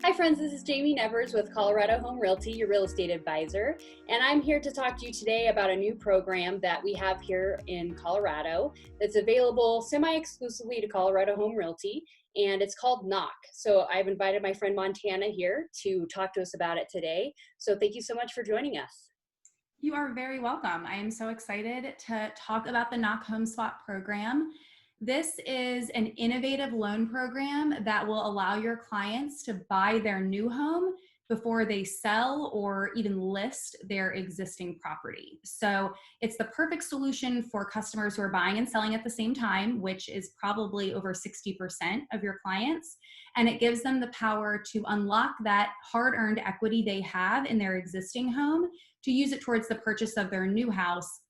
Hi friends, this is Jamie Nevers with Colorado Home Realty, your real estate advisor, and I'm here to talk to you today about a new program that we have here in Colorado that's available semi-exclusively to Colorado Home Realty, and it's called Knock. So I've invited my friend Montana here to talk to us about it today. So thank you so much for joining us. You are very welcome. I am so excited to talk about the Knock Home Swap program. This is an innovative loan program that will allow your clients to buy their new home before they sell or even list their existing property. So it's the perfect solution for customers who are buying and selling at the same time, which is probably over 60% of your clients. And it gives them the power to unlock that hard-earned equity they have in their existing home to use it towards the purchase of their new house,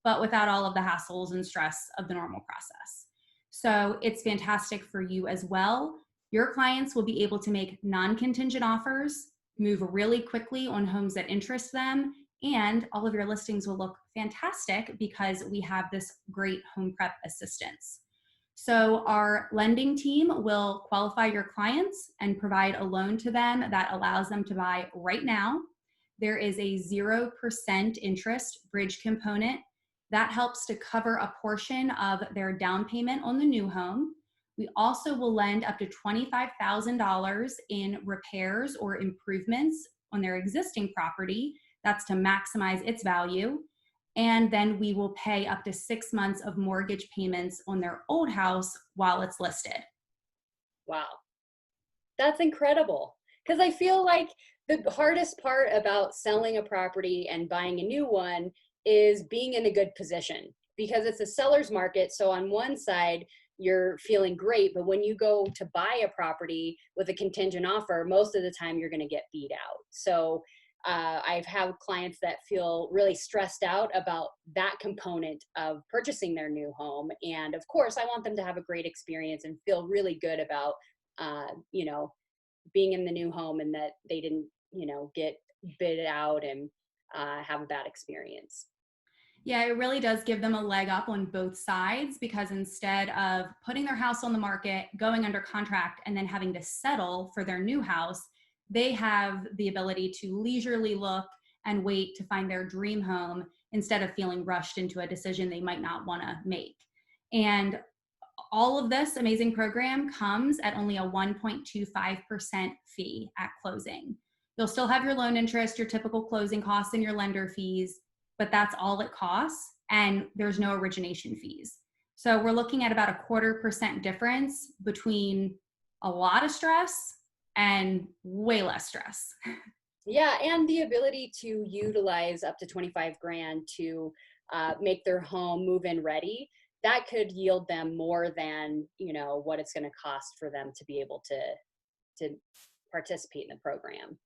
but without all of the hassles and stress of the normal process. So it's fantastic for you as well. Your clients will be able to make non-contingent offers, move really quickly on homes that interest them, and all of your listings will look fantastic because we have this great home prep assistance. So our lending team will qualify your clients and provide a loan to them that allows them to buy right now. There is a 0% interest bridge component that helps to cover a portion of their down payment on the new home. We also will lend up to $25,000 in repairs or improvements on their existing property. That's to maximize its value. And then we will pay up to 6 months of mortgage payments on their old house while it's listed. Wow, that's incredible. Because I feel like the hardest part about selling a property and buying a new one is being in a good position, because it's a seller's market. So on one side, you're feeling great, but when you go to buy a property with a contingent offer, most of the time you're going to get beat out. So I've had clients that feel really stressed out about that component of purchasing their new home. And of course, I want them to have a great experience and feel really good about, being in the new home, and that they didn't, get bid out and have a bad experience. Yeah, it really does give them a leg up on both sides, because instead of putting their house on the market, going under contract, and then having to settle for their new house, they have the ability to leisurely look and wait to find their dream home instead of feeling rushed into a decision they might not want to make. And all of this amazing program comes at only a 1.25% fee at closing. You'll still have your loan interest, your typical closing costs, and your lender fees, but that's all it costs, and there's no origination fees. So we're looking at about a 0.25% difference between a lot of stress and way less stress. Yeah, and the ability to utilize up to 25 grand to make their home move-in ready, that could yield them more than, what it's going to cost for them to be able to participate in the program.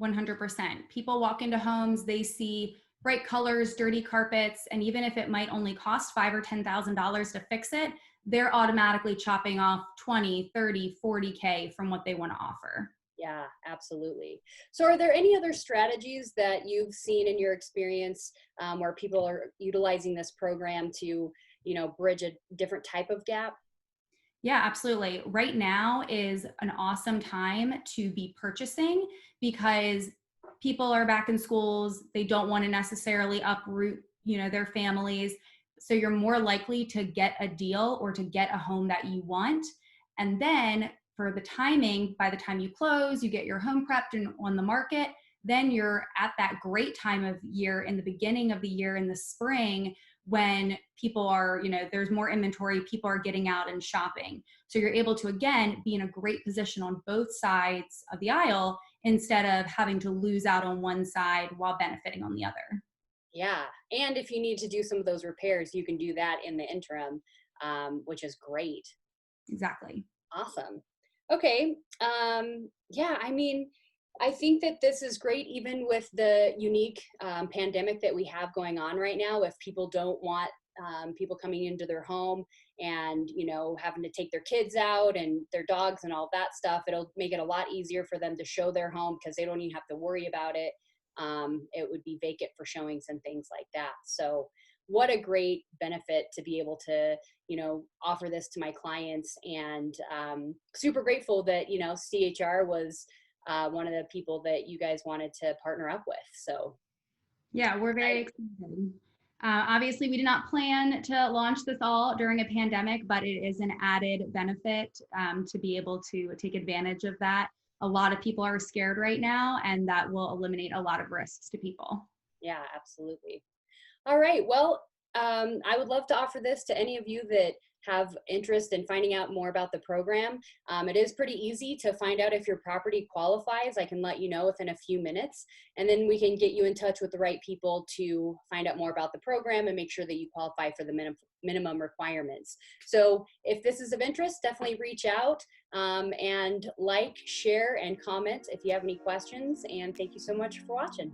100%. People walk into homes, they see bright colors, dirty carpets, and even if it might only cost $5,000 or $10,000 to fix it, they're automatically chopping off 20, 30, 40K from what they want to offer. Yeah, absolutely. So are there any other strategies that you've seen in your experience where people are utilizing this program to, bridge a different type of gap? Yeah, absolutely. Right now is an awesome time to be purchasing, because people are back in schools. They don't want to necessarily uproot, their families. So you're more likely to get a deal or to get a home that you want. And then for the timing, by the time you close, you get your home prepped and on the market, then you're at that great time of year in the beginning of the year in the spring, when people are, there's more inventory, people are getting out and shopping. So you're able to, again, be in a great position on both sides of the aisle instead of having to lose out on one side while benefiting on the other. Yeah. And if you need to do some of those repairs, you can do that in the interim, which is great. Exactly. Awesome. Okay. Yeah, I think that this is great, even with the unique pandemic that we have going on right now. If people don't want people coming into their home and, having to take their kids out and their dogs and all that stuff, it'll make it a lot easier for them to show their home, because they don't even have to worry about it. It would be vacant for showings and things like that. So what a great benefit to be able to, offer this to my clients, and super grateful that, CHR was one of the people that you guys wanted to partner up with. So Yeah, we're very excited. Obviously, we did not plan to launch this all during a pandemic, but it is an added benefit to be able to take advantage of that. A lot of people are scared right now, and that will eliminate a lot of risks to people. yeah, absolutely. All right. Well, I would love to offer this to any of you that have interest in finding out more about the program. It is pretty easy to find out if your property qualifies. I can let you know within a few minutes, and then we can get you in touch with the right people to find out more about the program and make sure that you qualify for the minimum requirements. So if this is of interest, definitely reach out and like, share, and comment if you have any questions. And thank you so much for watching.